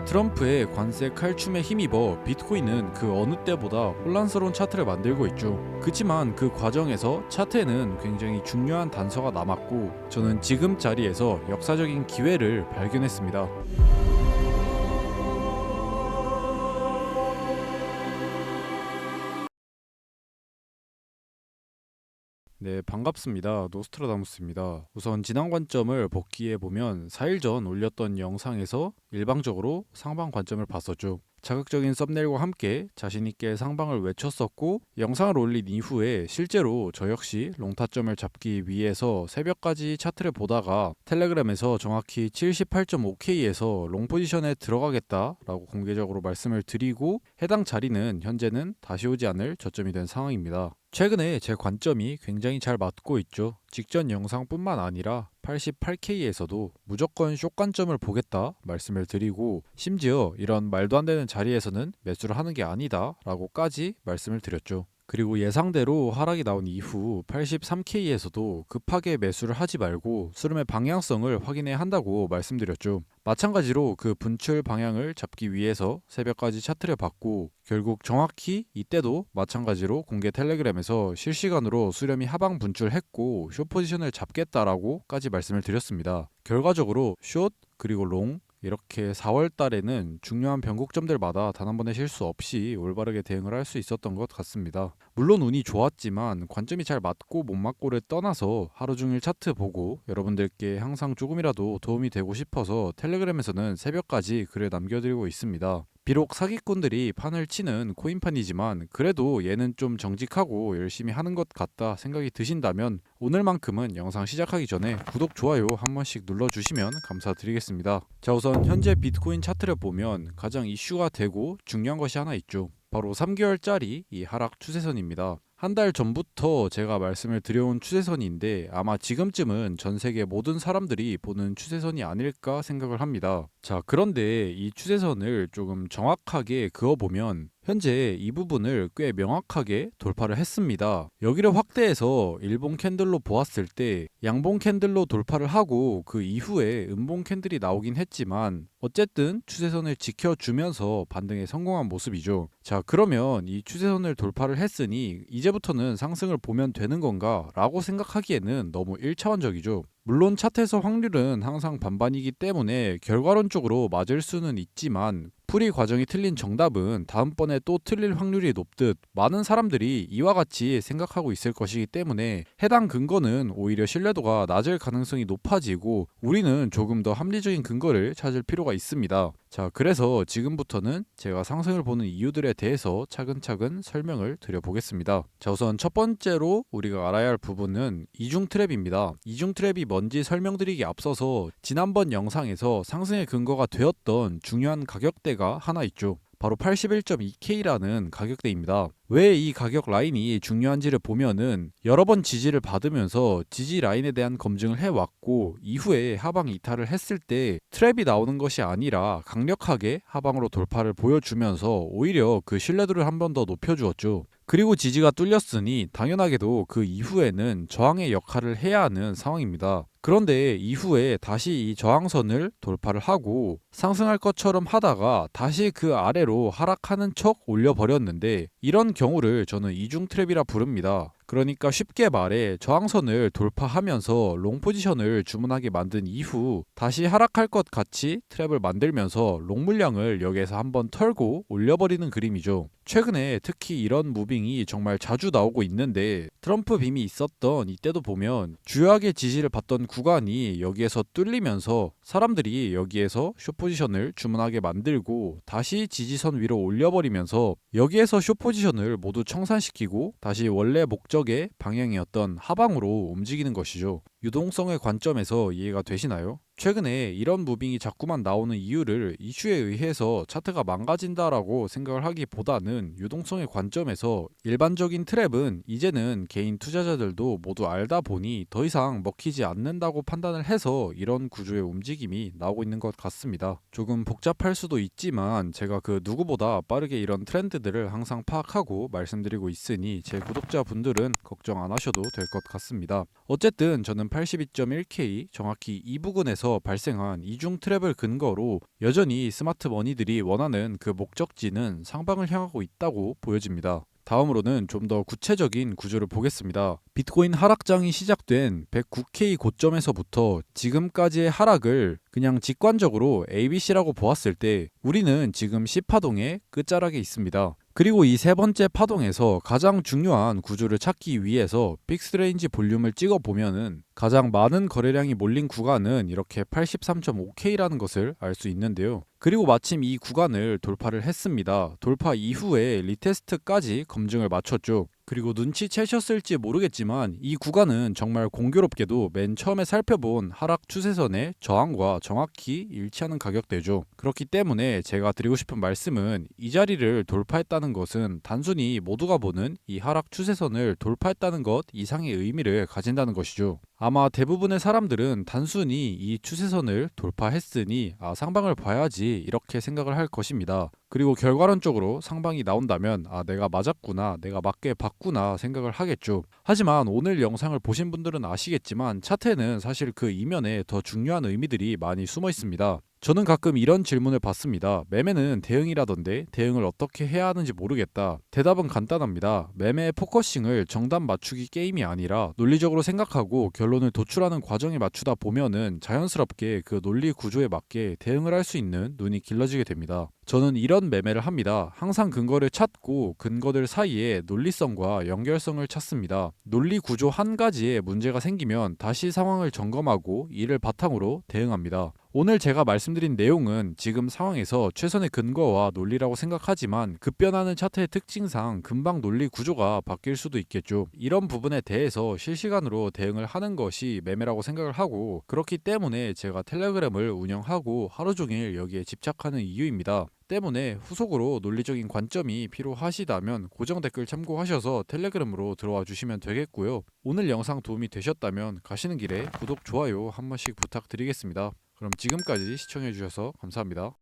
트럼프의 관세 칼춤에 힘입어 비트코인은 그 어느 때보다 혼란스러운 차트를 만들고 있죠. 그치만 그 과정에서 차트에는 굉장히 중요한 단서가 남았고 저는 지금 자리에서 역사적인 기회를 발견했습니다. 네, 반갑습니다. 노스트라다무스입니다. 우선 지난 관점을 복귀해 보면 4일 전 올렸던 영상에서 일방적으로 상방 관점을 봤었죠. 자극적인 썸네일과 함께 자신있게 상방을 외쳤었고, 영상을 올린 이후에 실제로 저 역시 롱타점을 잡기 위해서 새벽까지 차트를 보다가 텔레그램에서 정확히 78.5K에서 롱 포지션에 들어가겠다라고 공개적으로 말씀을 드리고, 해당 자리는 현재는 다시 오지 않을 저점이 된 상황입니다. 최근에 제 관점이 굉장히 잘 맞고 있죠. 직전 영상뿐만 아니라 88K에서도 무조건 숏 관점을 보겠다 말씀을 드리고, 심지어 이런 말도 안 되는 자리에서는 매수를 하는 게 아니다 라고까지 말씀을 드렸죠. 그리고 예상대로 하락이 나온 이후 83K에서도 급하게 매수를 하지 말고 수렴의 방향성을 확인해야 한다고 말씀드렸죠. 마찬가지로 그 분출 방향을 잡기 위해서 새벽까지 차트를 봤고, 결국 정확히 이때도 마찬가지로 공개 텔레그램에서 실시간으로 수렴이 하방 분출했고 숏 포지션을 잡겠다라고까지 말씀을 드렸습니다. 결과적으로 숏 그리고 롱 이렇게 4월 달에는 중요한 변곡점들마다 단 한 번의 실수 없이 올바르게 대응을 할 수 있었던 것 같습니다. 물론 운이 좋았지만 관점이 잘 맞고 못 맞고를 떠나서 하루 종일 차트 보고 여러분들께 항상 조금이라도 도움이 되고 싶어서 텔레그램에서는 새벽까지 글을 남겨드리고 있습니다. 비록 사기꾼들이 판을 치는 코인판이지만 그래도 얘는 좀 정직하고 열심히 하는 것 같다 생각이 드신다면 오늘만큼은 영상 시작하기 전에 구독, 좋아요 한 번씩 눌러주시면 감사드리겠습니다. 자, 우선 현재 비트코인 차트를 보면 가장 이슈가 되고 중요한 것이 하나 있죠. 바로 3개월짜리 이 하락 추세선입니다. 한 달 전부터 제가 말씀을 드려온 추세선인데 아마 지금쯤은 전 세계 모든 사람들이 보는 추세선이 아닐까 생각을 합니다. 자, 그런데 이 추세선을 조금 정확하게 그어보면 현재 이 부분을 꽤 명확하게 돌파를 했습니다. 여기를 확대해서 일봉 캔들로 보았을 때 양봉 캔들로 돌파를 하고 그 이후에 음봉 캔들이 나오긴 했지만 어쨌든 추세선을 지켜주면서 반등에 성공한 모습이죠. 자, 그러면 이 추세선을 돌파를 했으니 이제부터는 상승을 보면 되는 건가 라고 생각하기에는 너무 1차원적이죠. 물론 차트에서 확률은 항상 반반이기 때문에 결과론적으로 맞을 수는 있지만 풀이 과정이 틀린 정답은 다음번에 또 틀릴 확률이 높듯 많은 사람들이 이와 같이 생각하고 있을 것이기 때문에 해당 근거는 오히려 신뢰도가 낮을 가능성이 높아지고 우리는 조금 더 합리적인 근거를 찾을 필요가 있습니다. 자, 그래서 지금부터는 제가 상승을 보는 이유들에 대해서 차근차근 설명을 드려보겠습니다. 자, 우선 첫 번째로 우리가 알아야 할 부분은 이중 트랩입니다. 이중 트랩이 뭔지 설명드리기 앞서서 지난번 영상에서 상승의 근거가 되었던 중요한 가격대가 하나 있죠. 바로 81.2K라는 가격대입니다. 왜 이 가격 라인이 중요한지를 보면은 여러 번 지지를 받으면서 지지 라인에 대한 검증을 해왔고 이후에 하방 이탈을 했을 때 트랩이 나오는 것이 아니라 강력하게 하방으로 돌파를 보여주면서 오히려 그 신뢰도를 한 번 더 높여주었죠. 그리고 지지가 뚫렸으니 당연하게도 그 이후에는 저항의 역할을 해야 하는 상황입니다. 그런데 이후에 다시 이 저항선을 돌파를 하고 상승할 것처럼 하다가 다시 그 아래로 하락하는 척 올려버렸는데 이런 경우를 저는 이중 트랩이라 부릅니다. 그러니까 쉽게 말해 저항선을 돌파하면서 롱 포지션을 주문하게 만든 이후 다시 하락할 것 같이 트랩을 만들면서 롱 물량을 여기에서 한번 털고 올려버리는 그림이죠. 최근에 특히 이런 무빙이 정말 자주 나오고 있는데 트럼프 빔이 있었던 이때도 보면 주요하게 지지를 받던 구간이 여기에서 뚫리면서 사람들이 여기에서 숏 포지션을 주문하게 만들고 다시 지지선 위로 올려버리면서 여기에서 숏 포지션을 모두 청산시키고 다시 원래 목적의 방향이었던 하방으로 움직이는 것이죠. 유동성의 관점에서 이해가 되시나요? 최근에 이런 무빙이 자꾸만 나오는 이유를 이슈에 의해서 차트가 망가진다라고 생각을 하기보다는 유동성의 관점에서 일반적인 트랩은 이제는 개인 투자자들도 모두 알다 보니 더 이상 먹히지 않는다고 판단을 해서 이런 구조의 움직임이 나오고 있는 것 같습니다. 조금 복잡할 수도 있지만 제가 그 누구보다 빠르게 이런 트렌드들을 항상 파악하고 말씀드리고 있으니 제 구독자분들은 걱정 안 하셔도 될 것 같습니다. 어쨌든 저는 82.1K 정확히 이 부근에서 시장에서 발생한 이중 트랩을 근거로 여전히 스마트 머니들이 원하는 그 목적지는 상방을 향하고 있다고 보여집니다. 다음으로는 좀 더 구체적인 구조를 보겠습니다. 비트코인 하락장이 시작된 109K 고점에서부터 지금까지의 하락을 그냥 직관적으로 ABC라고 보았을 때 우리는 지금 C파동의 끝자락에 있습니다. 그리고 이 세 번째 파동에서 가장 중요한 구조를 찾기 위해서 픽스레인지 볼륨을 찍어 보면은 가장 많은 거래량이 몰린 구간은 이렇게 83.5K라는 것을 알 수 있는데요. 그리고 마침 이 구간을 돌파를 했습니다. 돌파 이후에 리테스트까지 검증을 마쳤죠. 그리고 눈치채셨을지 모르겠지만 이 구간은 정말 공교롭게도 맨 처음에 살펴본 하락 추세선의 저항과 정확히 일치하는 가격대죠. 그렇기 때문에 제가 드리고 싶은 말씀은 이 자리를 돌파했다는 것은 단순히 모두가 보는 이 하락 추세선을 돌파했다는 것 이상의 의미를 가진다는 것이죠. 아마 대부분의 사람들은 단순히 이 추세선을 돌파했으니 상방을 봐야지 이렇게 생각을 할 것입니다. 그리고 결과론적으로 상방이 나온다면 내가 맞았구나, 내가 맞게 봤구나 생각을 하겠죠. 하지만 오늘 영상을 보신 분들은 아시겠지만 차트에는 사실 그 이면에 더 중요한 의미들이 많이 숨어 있습니다. 저는 가끔 이런 질문을 받습니다. 매매는 대응이라던데 대응을 어떻게 해야 하는지 모르겠다. 대답은 간단합니다. 매매의 포커싱을 정답 맞추기 게임이 아니라 논리적으로 생각하고 결론을 도출하는 과정에 맞추다 보면은 자연스럽게 그 논리 구조에 맞게 대응을 할 수 있는 눈이 길러지게 됩니다. 저는 이런 매매를 합니다. 항상 근거를 찾고 근거들 사이에 논리성과 연결성을 찾습니다. 논리 구조 한 가지에 문제가 생기면 다시 상황을 점검하고 이를 바탕으로 대응합니다. 오늘 제가 말씀드린 내용은 지금 상황에서 최선의 근거와 논리라고 생각하지만 급변하는 차트의 특징상 금방 논리 구조가 바뀔 수도 있겠죠. 이런 부분에 대해서 실시간으로 대응을 하는 것이 매매라고 생각을 하고 그렇기 때문에 제가 텔레그램을 운영하고 하루 종일 여기에 집착하는 이유입니다. 때문에 후속으로 논리적인 관점이 필요하시다면 고정 댓글 참고하셔서 텔레그램으로 들어와 주시면 되겠고요. 오늘 영상 도움이 되셨다면 가시는 길에 구독, 좋아요 한 번씩 부탁드리겠습니다. 그럼 지금까지 시청해주셔서 감사합니다.